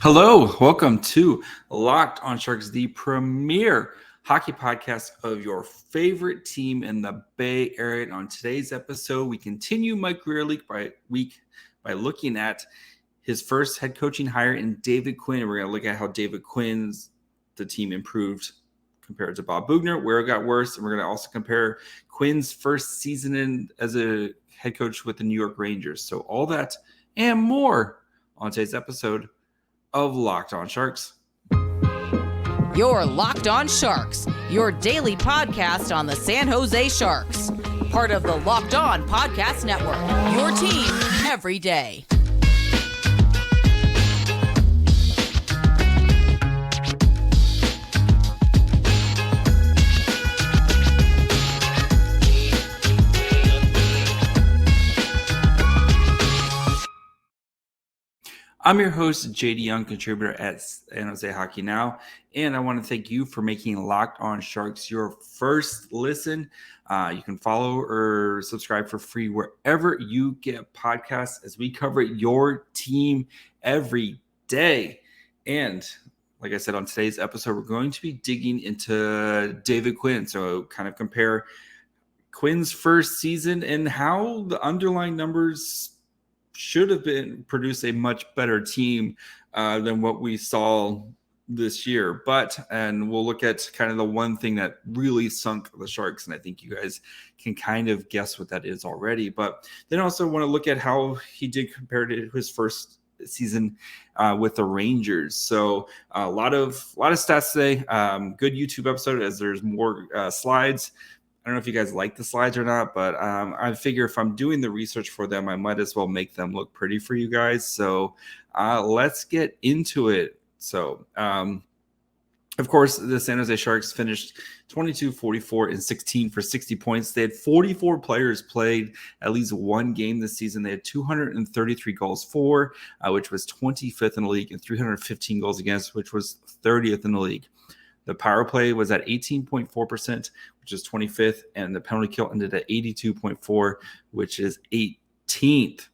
Hello, welcome to Locked on Sharks, the premier hockey podcast of your favorite team in the Bay Area. And on today's episode, we continue Mike Grier week by looking at his first head coaching hire in David Quinn. We're going to look at how David the team improved compared to Bob Boughner, where it got worse. And we're going to also compare Quinn's first season as a head coach with the New York Rangers. So all that and more on today's episode of Locked on Sharks. You're Locked on Sharks, your daily podcast on the San Jose Sharks. Part of the Locked on Podcast Network, your team every day. I'm your host, JD Young, contributor at San Jose Hockey Now, and I want to thank you for making Locked on Sharks your first listen. You can follow or subscribe for free wherever you get podcasts as we cover your team every day. And like I said, on today's episode, we're going to be digging into David Quinn. So kind of compare Quinn's first season and how the underlying numbers should have been produce a much better team than what we saw this year. And we'll look at kind of the one thing that really sunk the Sharks. And I think you guys can kind of guess what that is already. But then also want to look at how he did compare to his first season with the Rangers. So a lot of stats today. Good YouTube episode as there's more slides. I don't know if you guys like the slides or not, but I figure if I'm doing the research for them, I might as well make them look pretty for you guys. So let's get into it. So, of course, the San Jose Sharks finished 22-44-16 for 60 points. They had 44 players played at least one game this season. They had 233 goals for, which was 25th in the league, and 315 goals against, which was 30th in the league. The power play was at 18.4%, which is 25th, and the penalty kill ended at 82.4, which is 18th.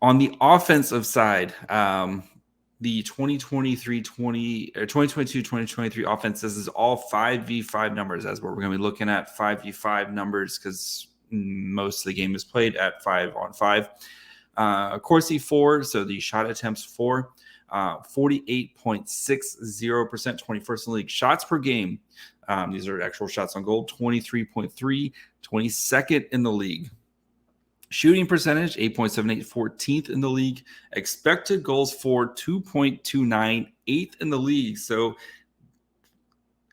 On the offensive side, the 2022-2023 offense, this is all 5v5 numbers, as we're going to be looking at 5v5 numbers because most of the game is played at 5-on-5. Corsi 4, so the shot attempts 4. 48.60%, 21st in the league. Shots per game, these are actual shots on goal, 23.3, 22nd in the league. Shooting percentage, 8.78, 14th in the league. Expected goals for 2.29, 8th in the league. So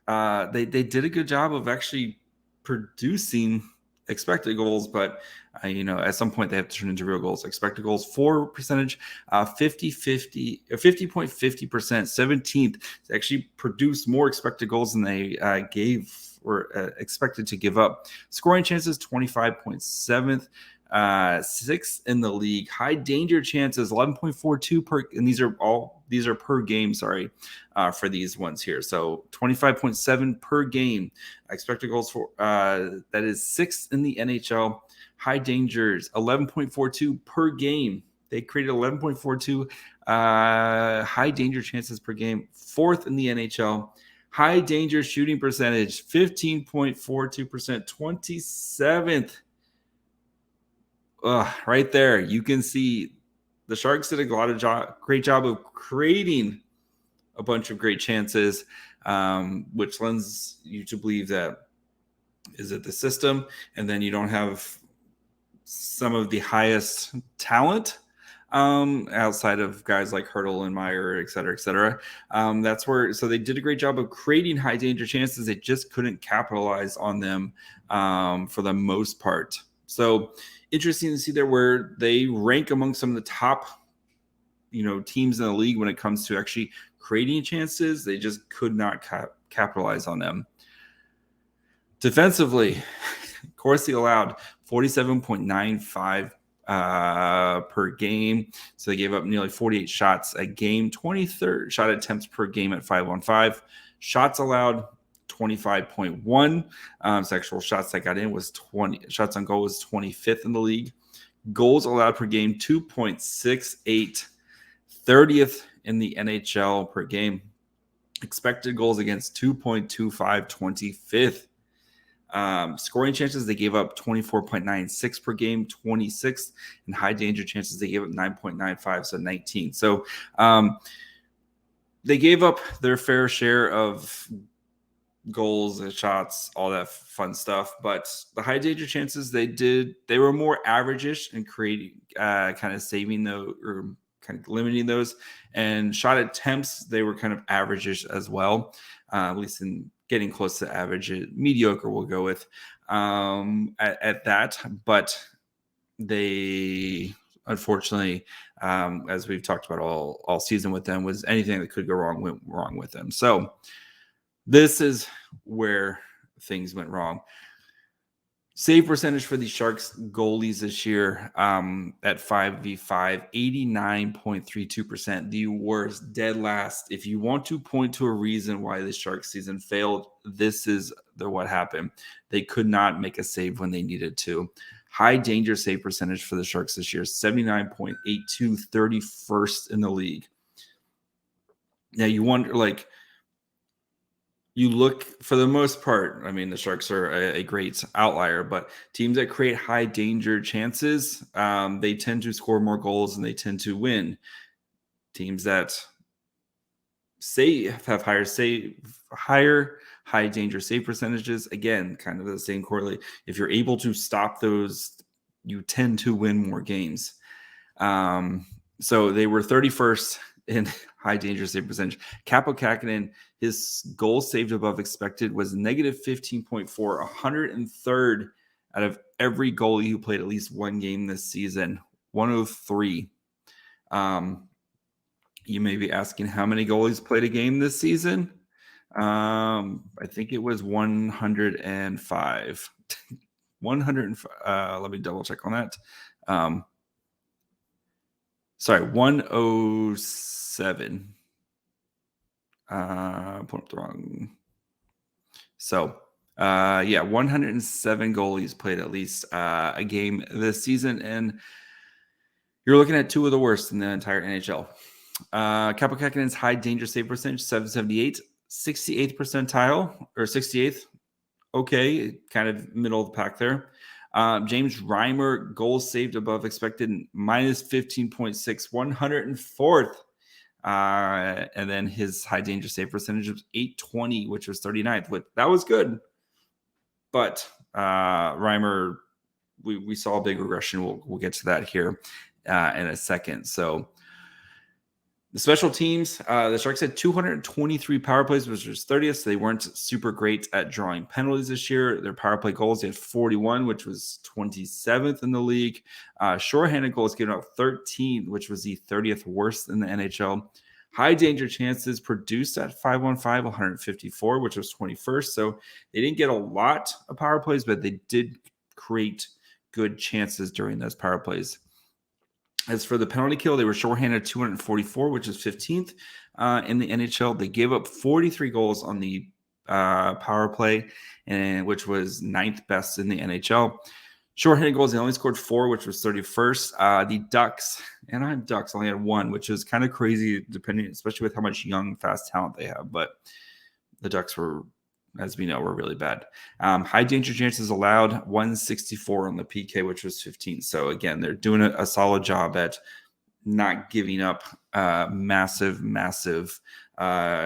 they did a good job of actually producing expected goals, but at some point they have to turn into real goals. Expected goals for percentage, 50.50%, 17th. They actually produced more expected goals than they gave or expected to give up. Scoring chances, 25.7th. 6th in the league. High danger chances, 11.42 per, and these are per game, for these ones here. So 25.7 per game. Expected goals for that is 6th in the NHL. High dangers, 11.42 per game. They created 11.42 high danger chances per game, 4th in the NHL. High danger shooting percentage, 15.42%, 27th. Right there, you can see the Sharks did a great job of creating a bunch of great chances, which lends you to believe that is it the system, and then you don't have some of the highest talent outside of guys like Hurdle and Meyer, et cetera, et cetera. That's where, so they did a great job of creating high danger chances. They just couldn't capitalize on them for the most part. So interesting to see there where they rank among some of the top, teams in the league when it comes to actually creating chances. They just could not capitalize on them. Defensively, Corsi allowed 47.95 per game. So they gave up nearly 48 shots a game, 23rd shot attempts per game at 5-on-5. Shots allowed, 25.1. Actual shots that got in was 20. Shots on goal was 25th in the league. Goals allowed per game, 2.68. 30th in the NHL per game. Expected goals against 2.25, 25th. Scoring chances, they gave up 24.96 per game, 26th, and high danger chances, they gave up 9.95, so 19. So they gave up their fair share of goals and shots, all that fun stuff. But the high danger chances, they were more average-ish and creating, kind of saving those or kind of limiting those. And shot attempts, they were kind of average-ish as well, at least in getting close to average. Mediocre we'll go with at that. But they unfortunately, as we've talked about all season with them, was anything that could go wrong went wrong with them. So this is where things went wrong. Save percentage for the Sharks goalies this year at 5v5, 89.32%, the worst, dead last. If you want to point to a reason why the Sharks season failed, this is what happened. They could not make a save when they needed to. High danger save percentage for the Sharks this year, 79.82, 31st in the league. Now you wonder, like, you look, for the most part, I mean, the Sharks are a great outlier, but teams that create high danger chances, they tend to score more goals and they tend to win. Teams that have higher high danger save percentages, again, kind of the same correlate. If you're able to stop those, you tend to win more games. So they were 31st in high danger save percentage. Kaapo Kähkönen, his goal saved above expected was negative 15.4, 103rd out of every goalie who played at least one game this season, 103. You may be asking how many goalies played a game this season. I think it was 105. 105. Let me double check on that. Sorry, 107. Put up the wrong. So, 107 goalies played at least a game this season, and you're looking at two of the worst in the entire NHL. Kaapo Kähkönen's high danger save percentage, 778, 68th percentile, or 68th. Okay, kind of middle of the pack there. James Reimer, goals saved above expected, minus 15.6, 104th. And then his high danger save percentage was 820, which was 39th. That was good. But Reimer, we saw a big regression. We'll get to that here in a second. So the special teams, the Sharks had 223 power plays, which was 30th. So they weren't super great at drawing penalties this year. Their power play goals, they had 41, which was 27th in the league. Shorthanded goals given up 13, which was the 30th worst in the NHL. High danger chances produced at 515, 154, which was 21st. So they didn't get a lot of power plays, but they did create good chances during those power plays. As for the penalty kill, they were shorthanded 244, which is 15th in the NHL. They gave up 43 goals on the power play, which was 9th best in the NHL. Shorthanded goals, they only scored 4, which was 31st. The Ducks, Anaheim Ducks, only had 1, which is kind of crazy, depending, especially with how much young, fast talent they have. But the Ducks were, as we know, were really bad. High danger chances allowed, 164 on the PK, which was 15. So again, they're doing a solid job at not giving up massive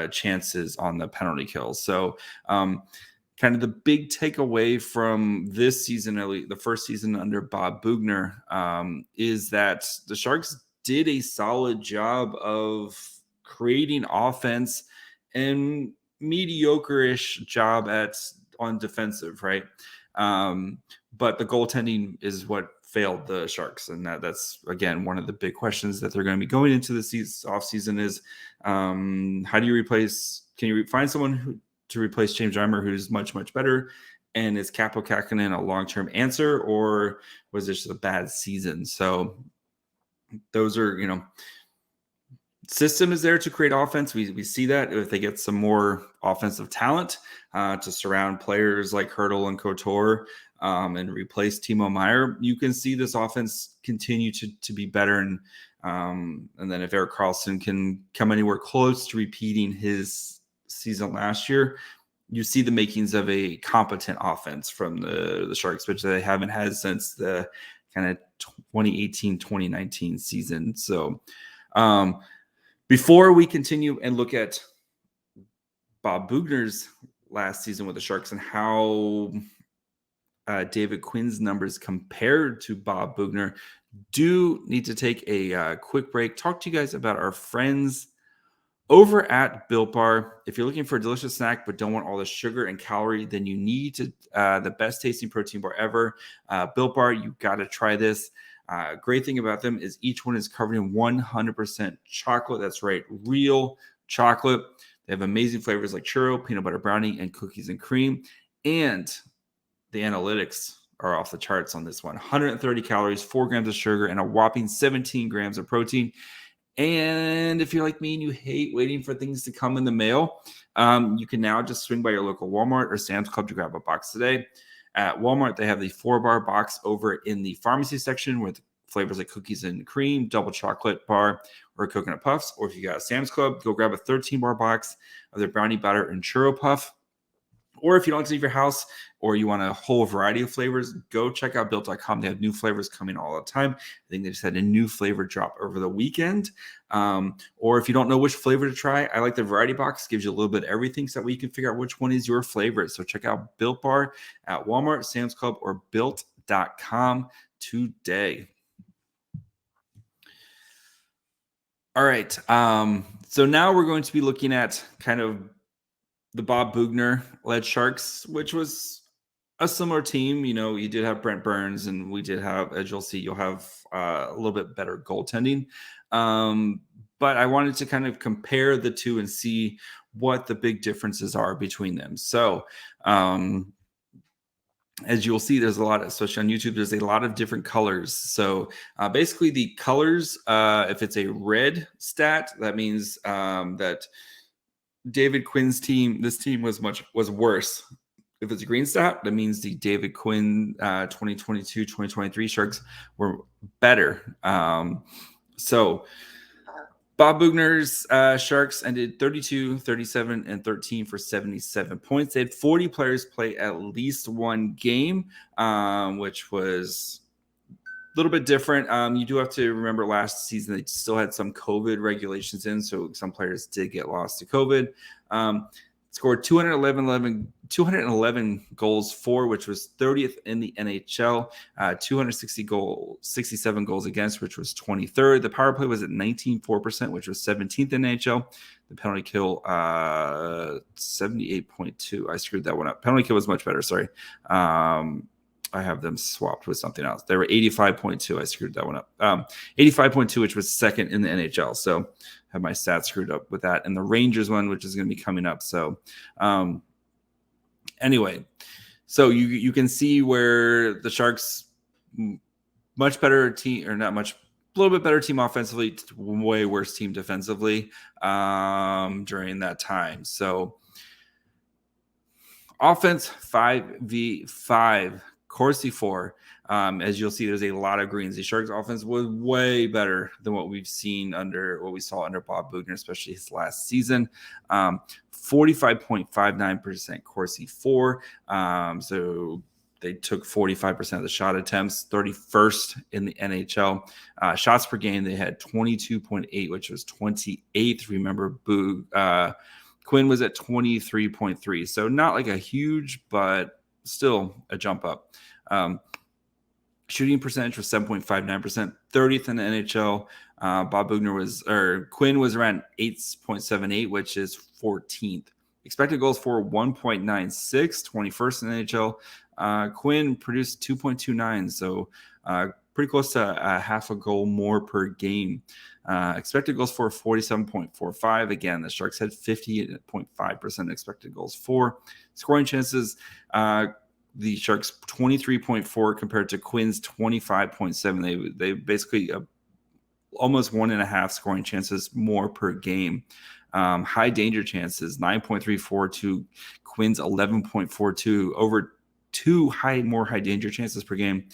chances on the penalty kills. So kind of the big takeaway from this season, at least the first season under Bob Boughner, is that the Sharks did a solid job of creating offense and mediocre-ish job on defensive, right? But the goaltending is what failed the Sharks, and that's again one of the big questions that they're going to be going into the offseason is how do you replace? Can you find someone to replace James Reimer who's much better? And is Kaapo Kähkönen a long-term answer, or was this just a bad season? So those are system is there to create offense. We see that if they get some more offensive talent to surround players like Hurdle and Couture and replace Timo Meyer, you can see this offense continue to be better. And then if Erik Karlsson can come anywhere close to repeating his season last year, you see the makings of a competent offense from the Sharks, which they haven't had since the kind of 2018, 2019 season. So before we continue and look at Bob Boughner's last season with the Sharks and how David Quinn's numbers compared to Bob Boughner, do need to take a quick break, talk to you guys about our friends over at Built Bar. If you're looking for a delicious snack but don't want all the sugar and calorie, then you need to the best tasting protein bar ever. Built Bar, you got to try this. Great thing about them is each one is covered in 100% chocolate. That's right, real chocolate. They have amazing flavors like churro, peanut butter brownie, and cookies and cream. And the analytics are off the charts on this one. 130 calories, 4 grams of sugar, and a whopping 17 grams of protein. And if you're like me and you hate waiting for things to come in the mail, you can now just swing by your local Walmart or Sam's Club to grab a box today. At Walmart, they have the 4-bar box over in the pharmacy section with flavors like cookies and cream, double chocolate bar, or coconut puffs. Or if you got a Sam's Club, go grab a 13-bar box of their brownie batter and churro puff. Or if you don't leave your house or you want a whole variety of flavors, go check out Built.com. They have new flavors coming all the time. I think they just had a new flavor drop over the weekend. Or if you don't know which flavor to try, I like the variety box. Gives you a little bit of everything so that way you can figure out which one is your favorite. So check out Built Bar at Walmart, Sam's Club, or Built.com today. All right. So now we're going to be looking at kind of the Bob Boughner-led Sharks, which was a similar team. You know, you did have Brent Burns, and we did have, as you'll see, you'll have a little bit better goaltending. But I wanted to kind of compare the two and see what the big differences are between them. So as you'll see, there's a lot, especially on YouTube, there's a lot of different colors. So basically the colors, if it's a red stat, that means that David Quinn's team, this team was worse. If it's a green stat, that means the David Quinn 2022-2023 Sharks were better. So Bob Boughner's Sharks ended 32, 37, and 13 for 77 points. They had 40 players play at least one game, which was a little bit different. You do have to remember last season they still had some COVID regulations in, so some players did get lost to COVID. Scored 211 goals for, which was 30th in the NHL. 67 goals against, which was 23rd. The power play was at 19.4%, which was 17th in the NHL. The penalty kill 78.2. I screwed that one up. Penalty kill was much better. Sorry. I have them swapped with something else. They were 85.2. I screwed that one up. 85.2, which was second in the NHL. So I have my stats screwed up with that. And the Rangers one, which is going to be coming up. So anyway, so you can see where the Sharks much better team, or not much, a little bit better team offensively, way worse team defensively during that time. So offense 5v5. Corsi 4, as you'll see, there's a lot of greens. The Sharks offense was way better than what we saw under Bob Boughner, especially his last season. 45.59% Corsi 4. So they took 45% of the shot attempts, 31st in the NHL. Shots per game, they had 22.8, which was 28th. Remember, Quinn was at 23.3. So not like a huge, but still a jump up. Shooting percentage was 7.59%, 30th in the NHL. Quinn was around 8.78, which is 14th. Expected goals for 1.96, 21st in the NHL. Quinn produced 2.29, so pretty close to half a goal more per game. Expected goals for 47.45. Again, the Sharks had 50.5% expected goals for. Scoring chances, the Sharks 23.4 compared to Quinn's 25.7. They basically almost 1.5 scoring chances more per game. High danger chances, 9.34 to Quinn's 11.42, over more high danger chances per game.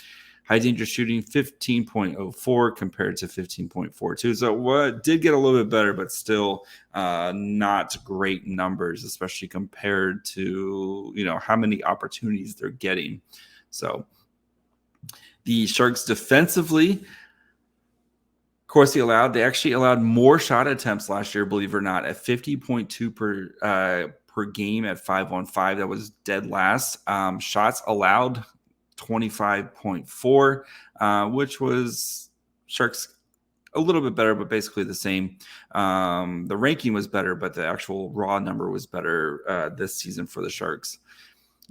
High danger shooting, 15.04 compared to 15.42. So what did get a little bit better, but still not great numbers, especially compared to, how many opportunities they're getting. So the Sharks defensively, of course, they actually allowed more shot attempts last year, believe it or not, at 50.2 per game at 5-on-5. That was dead last. Shots allowed, 25.4, which was Sharks a little bit better, but basically the same. The ranking was better, but the actual raw number was better this season for the Sharks.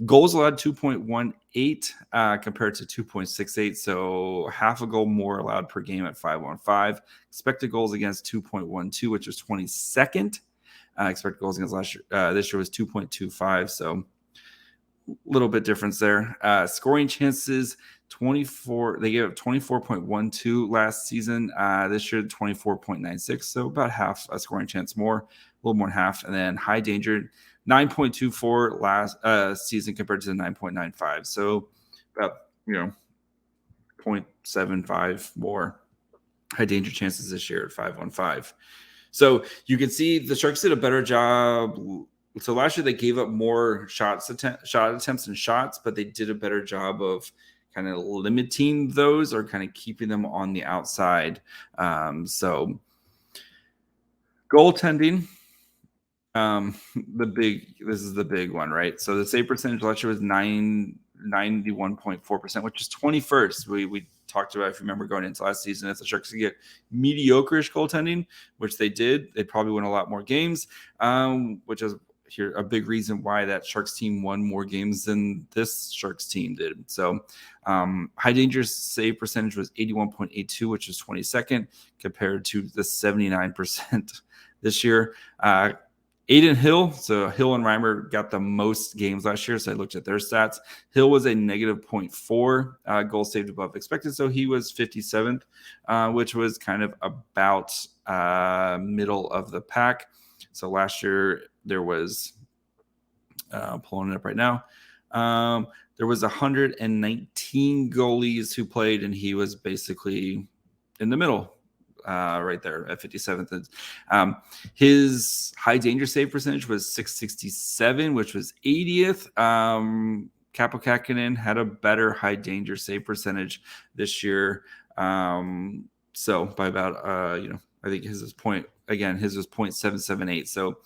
Goals allowed, 2.18 compared to 2.68, so half a goal more allowed per game at 5-on-5. Expected goals against, 2.12, which is 22nd. Expected goals against last year, this year was 2.25, so a little bit difference there. Scoring chances, 24. They gave up 24.12 last season. This year, 24.96, so about half a scoring chance more, a little more than half. And then high danger, 9.24 last season compared to the 9.95. So about 0.75 more high danger chances this year at 5-on-5. So you can see the Sharks did a better job. So last year they gave up more shot attempts and shots, but they did a better job of kind of limiting those or kind of keeping them on the outside. So goaltending. This is the big one, right? So the save percentage last year was 91.4%, which is 21st. We talked about, if you remember, going into last season, if the Sharks could get mediocre-ish goaltending, which they did, they'd probably win a lot more games, which is a big reason why that Sharks team won more games than this Sharks team did. So high danger save percentage was 81.82, which is 22nd compared to the 79% this year. Aiden Hill, so Hill and Reimer got the most games last year, so I looked at their stats. Hill was a negative 0.4 goals saved above expected, so he was 57th, which was kind of about middle of the pack. So last year there was, pulling it up right now, there was 119 goalies who played, and he was basically in the middle. Right there at 57th. His high danger save percentage was 667, which was 80th. Kaapo Kähkönen had a better high danger save percentage this year. So by about, I think his was 0.778. So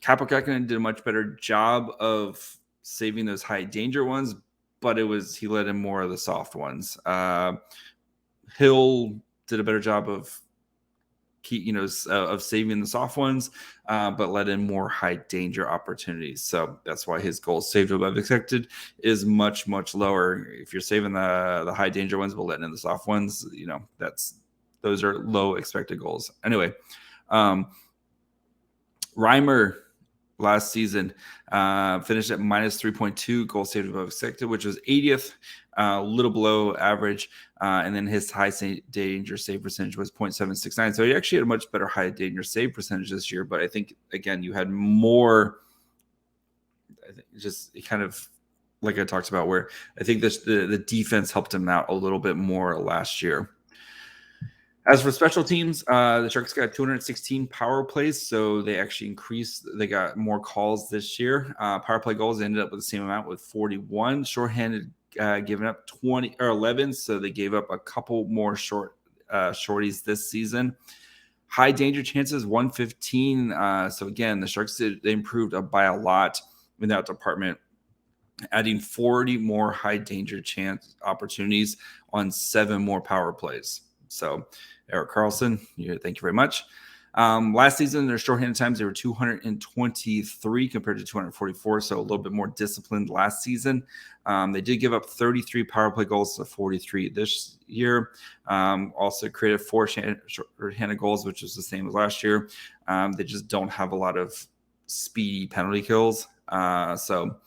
Kaapo Kähkönen did a much better job of saving those high danger ones, but he let in more of the soft ones. Hill did a better job of saving the soft ones, but let in more high danger opportunities. So that's why his goals saved above expected is much, much lower. If you're saving the high danger ones but letting in the soft ones, those are low expected goals. Anyway, Reimer last season finished at minus 3.2 goals saved above expected, which was 80th, a little below average. And then his high danger save percentage was 0.769. So he actually had a much better high danger save percentage this year. But I think, again, you had more, just kind of like I talked about, where I think the defense helped him out a little bit more last year. As for special teams, the Sharks got 216 power plays, so they actually they got more calls this year. Power play goals ended up with the same amount with 41. Shorthanded giving up 20 or 11, so they gave up a couple more shorties this season. High danger chances, 115. So again, the Sharks they improved by a lot in that department, adding 40 more high danger chance opportunities on 7 more power plays. So Erik Karlsson, thank you very much. Last season, their shorthanded times, they were 223 compared to 244, so a little bit more disciplined last season. They did give up 33 power play goals to 43 this year. Also created 4 shorthanded goals, which is the same as last year. They just don't have a lot of speedy penalty kills. So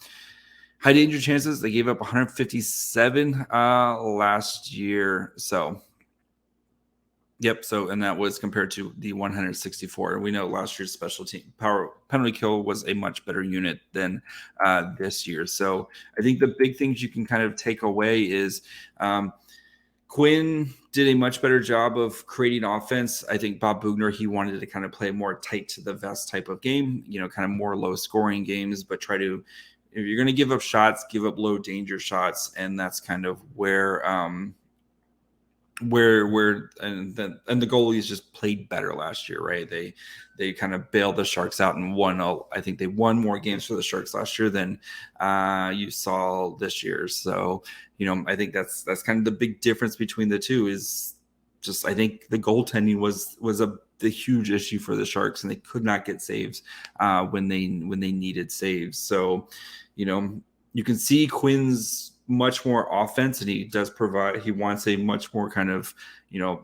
high danger chances, they gave up 157 last year. So Yep. So, and that was compared to the 164. We know last year's special team power penalty kill was a much better unit than this year. So, I think the big things you can kind of take away is Quinn did a much better job of creating offense. I think Bob Boughner, he wanted to kind of play more tight to the vest type of game, kind of more low scoring games, but try to, if you're going to give up shots, give up low danger shots. And that's kind of where and the goalies just played better last year, right? They kind of bailed the Sharks out and won. I think they won more games for the Sharks last year than you saw this year. So I think that's kind of the big difference between the two. Is just, I think the goaltending was the huge issue for the Sharks, and they could not get saves when they needed saves. So you can see Quinn's much more offense, and he wants a much more kind of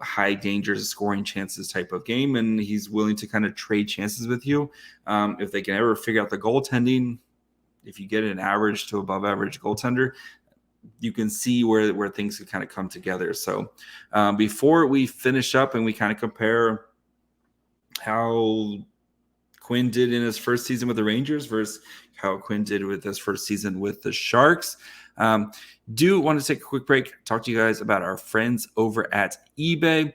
high dangers scoring chances type of game, and he's willing to kind of trade chances with you if they can ever figure out the goaltending. If you get an average to above average goaltender, you can see where things can kind of come together. So before we finish up and we kind of compare how Quinn did in his first season with the Rangers versus how Quinn did with his first season with the Sharks, do want to take a quick break, talk to you guys about our friends over at eBay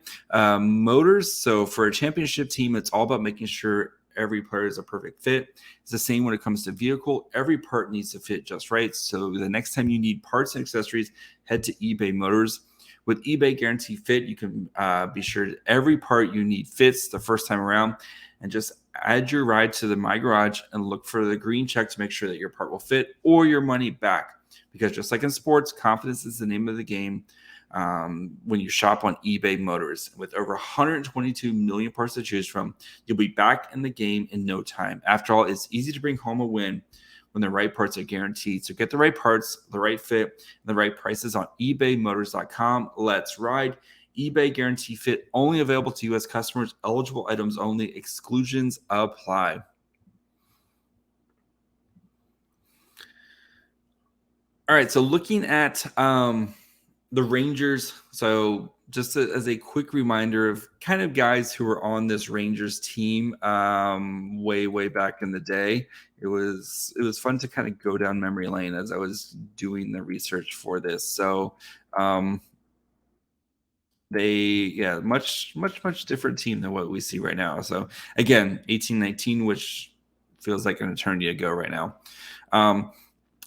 Motors. So for a championship team, it's all about making sure every player is a perfect fit. It's the same when it comes to vehicle. Every part needs to fit just right. So the next time you need parts and accessories, head to eBay Motors. With eBay Guarantee Fit, you can be sure that every part you need fits the first time around, and just add your ride to the My Garage and look for the green check to make sure that your part will fit or your money back. Because just like in sports, confidence is the name of the game when you shop on eBay Motors. With over 122 million parts to choose from, you'll be back in the game in no time. After all, it's easy to bring home a win when the right parts are guaranteed. So get the right parts, the right fit, and the right prices on ebaymotors.com. Let's ride. eBay Guarantee Fit, only available to U.S. customers. Eligible items only. Exclusions apply. All right, so looking at the Rangers, so just as a quick reminder of kind of guys who were on this Rangers team way back in the day, it was fun to kind of go down memory lane as I was doing the research for this. So much different team than what we see right now. So again, 18-19, which feels like an eternity ago right now.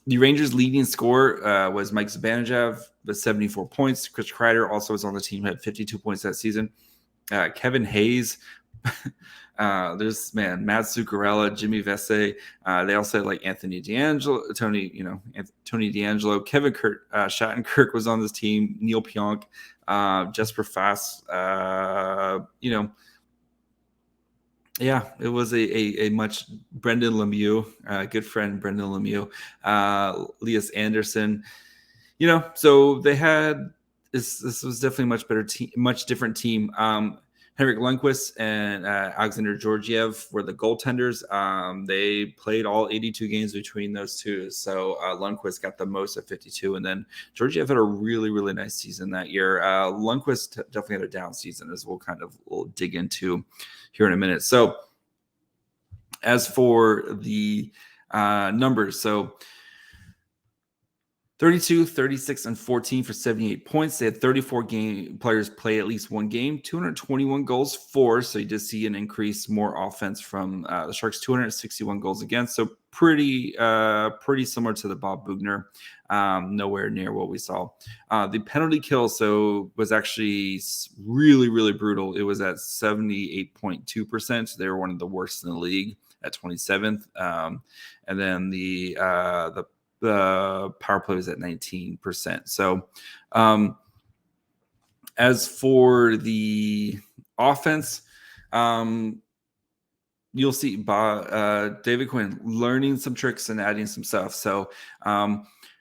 The Rangers' leading scorer was Mike Zibanejad with 74 points. Chris Kreider also was on the team, had 52 points that season. Kevin Hayes, there's Matt Zuccarello, Jimmy Vesey. They also had like Anthony DeAngelo, Tony DeAngelo, Kevin Shattenkirk was on this team. Neil Pionk, Jesper Fast. Yeah, it was a much Brendan Lemieux, good friend Brendan Lemieux, Elias Anderson. So they had this was definitely much different team. Henrik Lundqvist and Alexander Georgiev were the goaltenders. They played all 82 games between those two. So Lundqvist got the most at 52, and then Georgiev had a really nice season that year. Lundqvist definitely had a down season, as we'll dig into here in a minute. So as for the numbers, so 32, 36, and 14 for 78 points. They had 34 players play at least one game, 221 goals for. So you just see an increase, more offense from the Sharks, 261 goals against. So pretty similar to the Bob Boughner, nowhere near what we saw. The penalty kill was actually really brutal. It was at 78.2%. So they were one of the worst in the league at 27th. And then the power play was at 19%. So as for the offense, you'll see David Quinn learning some tricks and adding some stuff. So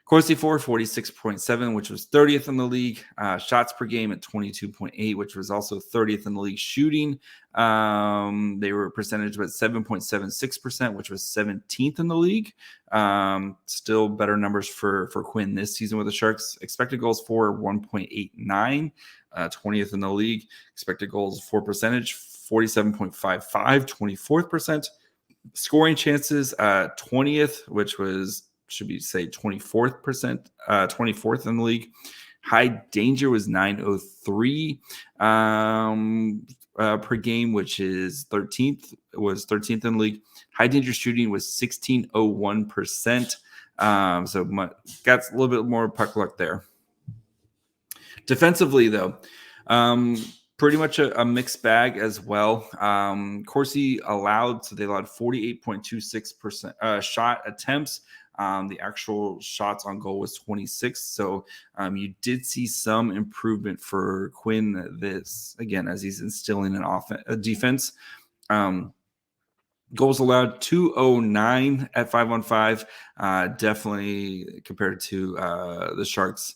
Corsi 46.7, which was 30th in the league. Shots per game at 22.8, which was also 30th in the league. Shooting, they were percentage at 7.76%, which was 17th in the league. Still better numbers for Quinn this season with the Sharks. Expected goals for 1.89, 20th in the league. Expected goals for percentage 47.55, 24th percent. Scoring chances 20th, which was should be say 24th in the league. High danger was 903 per game, which is 13th. It was 13th in the league. High danger shooting was 1601%. So got a little bit more puck luck there. Defensively, though, pretty much a mixed bag as well. Corsi allowed 48.26% shot attempts. The actual shots on goal was 26. So you did see some improvement for Quinn this, again, as he's instilling a defense. Goals allowed 209 at 5-on-5. Definitely compared to the Sharks,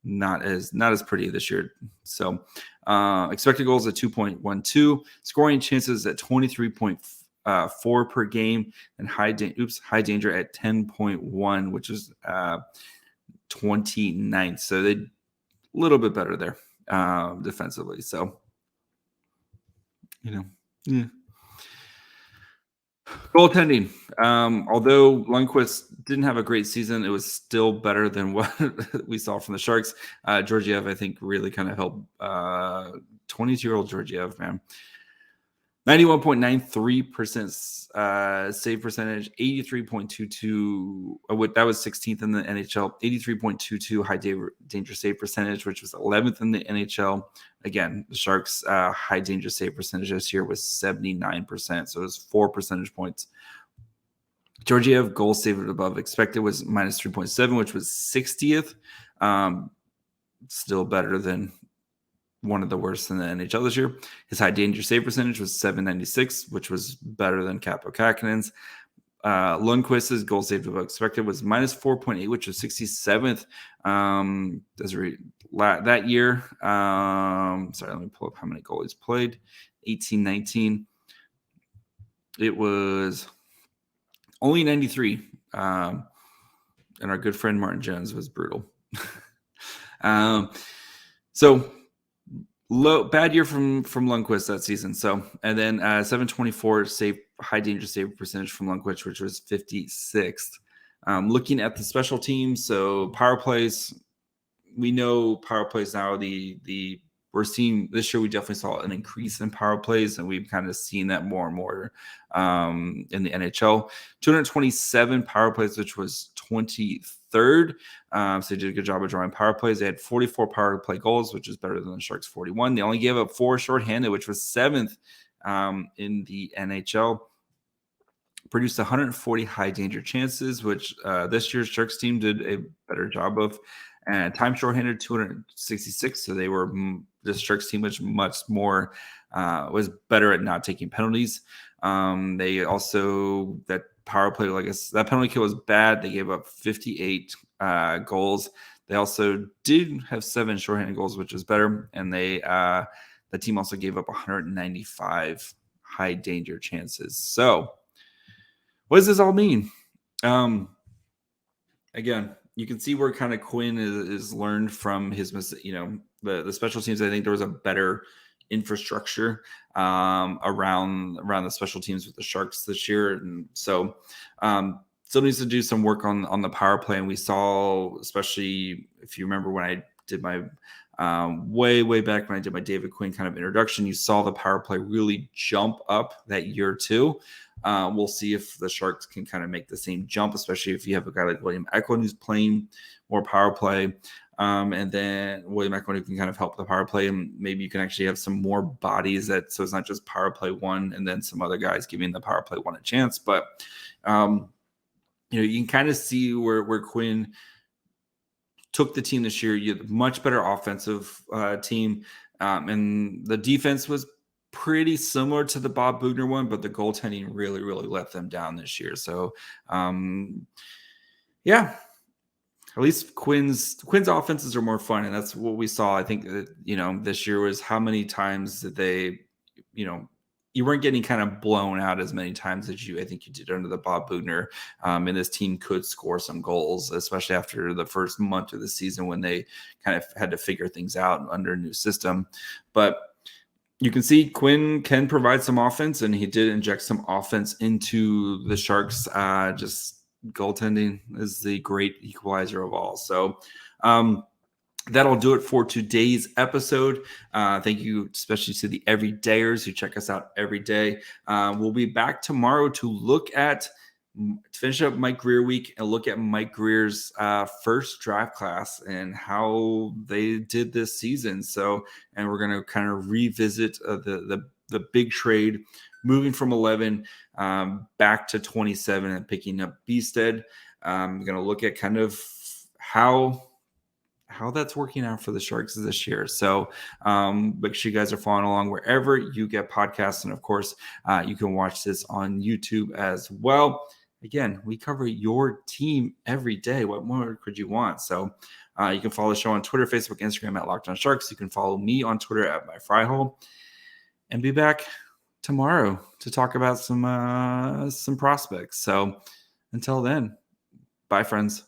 not as pretty this year. So expected goals at 2.12, scoring chances at 23.4 per game, and high danger at 10.1, which is 29th. So they a little bit better there defensively. So yeah. Goaltending. Although Lundqvist didn't have a great season, it was still better than what we saw from the Sharks. Georgiev, I think, really kind of helped 22-year-old Georgiev, man. 91.93% save percentage, 83.22. That was 16th in the NHL. 83.22 high danger save percentage, which was 11th in the NHL. Again, the Sharks' high danger save percentage this year was 79%, so it was 4 percentage points. Georgiev goal saved above expected was minus 3.7, which was 60th. Still better than one of the worst in the NHL this year. His high danger save percentage was 796, which was better than Kaapo Kähkönen's. Lundqvist's goal saved above expected was minus 4.8, which was 67th that year. Sorry, let me pull up how many goalies played. 18-19. It was only 93. And our good friend Martin Jones was brutal. So bad year from Lundqvist that season. So, and then 724 high danger save percentage from Lundqvist, which was 56th. Looking at the special teams, so power plays, we know power plays now. We're seeing this year, we definitely saw an increase in power plays, and we've kind of seen that more and more in the NHL. 227 power plays, which was 23rd. So they did a good job of drawing power plays. They had 44 power play goals, which is better than the Sharks' 41. They only gave up 4 shorthanded, which was 7th in the NHL. Produced 140 high danger chances, which this year's Sharks team did a better job of. And time shorthanded 266. So the Sharks team was much more was better at not taking penalties. They also, that power play, like that penalty kill was bad. They gave up 58 goals. They also did have 7 shorthanded goals, which was better. And the team also gave up 195 high danger chances. So what does this all mean? Again, you can see where kind of Quinn is learned from his, the special teams. I think there was a better infrastructure around the special teams with the Sharks this year. And so still needs to do some work on the power play. And we saw, especially if you remember when I did my way back when I did my David Quinn kind of introduction, you saw the power play really jump up that year too. We'll see if the Sharks can kind of make the same jump, especially if you have a guy like William Eklund who's playing more power play. And then William Eklund who can kind of help the power play, and maybe you can actually have some more bodies so it's not just power play 1 and then some other guys giving the power play 1 a chance. But you can kind of see where Quinn took the team this year. You had a much better offensive team, and the defense was pretty similar to the Bob Boughner one, but the goaltending really let them down this year. So, yeah. at least Quinn's offenses are more fun, and that's what we saw. I think that, this year was how many times that they, you weren't getting kind of blown out as many times as I think you did under the Bob Boughner. And this team could score some goals, especially after the first month of the season when they kind of had to figure things out under a new system. But you can see Quinn can provide some offense, and he did inject some offense into the Sharks. Just goaltending is the great equalizer of all. So that'll do it for today's episode. Thank you, especially to the everydayers who check us out every day. We'll be back tomorrow to finish up Mike Grier week and look at Mike Grier's first draft class and how they did this season. So, and we're going to kind of revisit the big trade, moving from 11 back to 27 and picking up Beasted. I'm going to look at kind of how that's working out for the Sharks this year. So make sure you guys are following along wherever you get podcasts. And of course, you can watch this on YouTube as well. Again, we cover your team every day. What more could you want? So you can follow the show on Twitter, Facebook, Instagram at Locked On Sharks. You can follow me on Twitter at MyFryhole, and be back tomorrow to talk about some prospects. So until then, bye, friends.